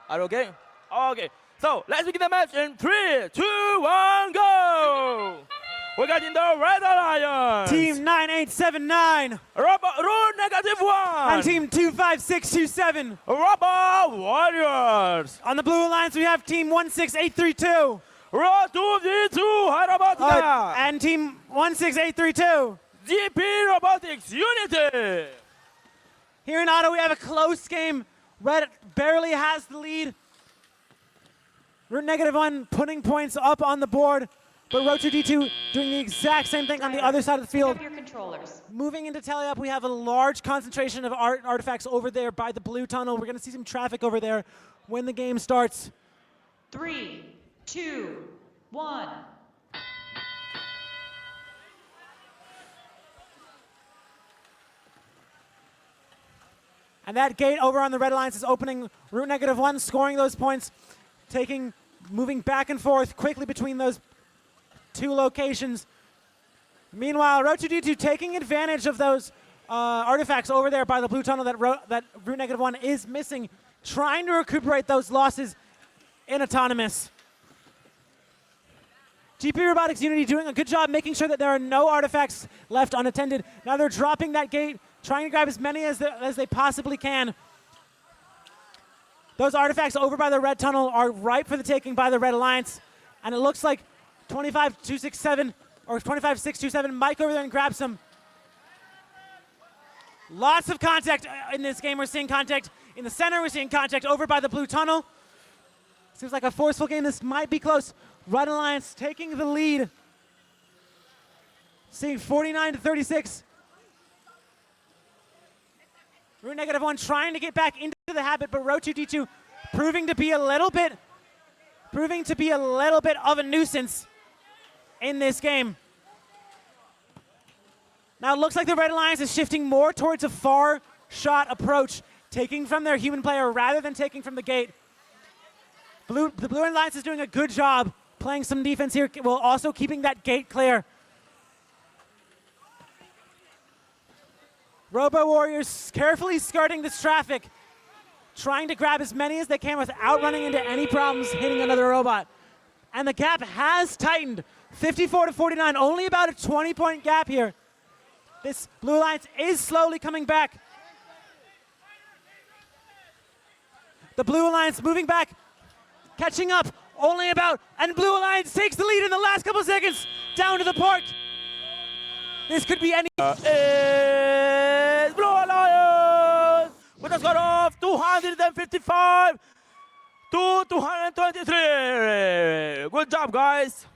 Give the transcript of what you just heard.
Are you okay? Okay. So let's begin the match in 3, 2, 1, go! We got in the Red Alliance. Team 9879. Road -1. And Team 25627. Rubber Warriors. On the Blue Alliance, we have Team 16832. Road 2v2. Robotica. And Team 16832. GP Robotics Unity. Here in Auto, we have a close game. Red barely has the lead. Root -1 putting points up on the board. But Road 2D2 doing the exact same thing on the other side of the field. Your controllers. Moving into tally up, we have a large concentration of artifacts over there by the blue tunnel. We're going to see some traffic over there when the game starts. 3, 2, 1. And that gate over on the Red Alliance is opening. Root -1 scoring those points, moving back and forth quickly between those two locations. Meanwhile, Road 2D2 taking advantage of those artifacts over there by the blue tunnel that Root -1 is missing, trying to recuperate those losses in Autonomous. GP Robotics Unity doing a good job making sure that there are no artifacts left unattended. Now they're dropping that gate, trying to grab as many as they possibly can. Those artifacts over by the red tunnel are ripe for the taking by the Red Alliance. And it looks like 25267 or 25627 might go over there and grab some. Lots of contact in this game. We're seeing contact in the center. We're seeing contact over by the blue tunnel. Seems like a forceful game. This might be close. Red Alliance taking the lead. Seeing 49-36. Root -1 trying to get back into the habit, but Road 2D2 proving to be a little bit of a nuisance in this game. Now it looks like the Red Alliance is shifting more towards a far shot approach, taking from their human player rather than taking from the gate. The Blue Alliance is doing a good job playing some defense here while also keeping that gate clear. Robo Warriors carefully skirting this traffic, trying to grab as many as they can without running into any problems hitting another robot. And the gap has tightened, 54-49, only about a 20-point gap here. This Blue Alliance is slowly coming back. The Blue Alliance moving back, catching up, only about, and Blue Alliance takes the lead in the last couple seconds, down to the port. This could be any. Is Blue Alliance with a score of 255 to 223. Good job, guys.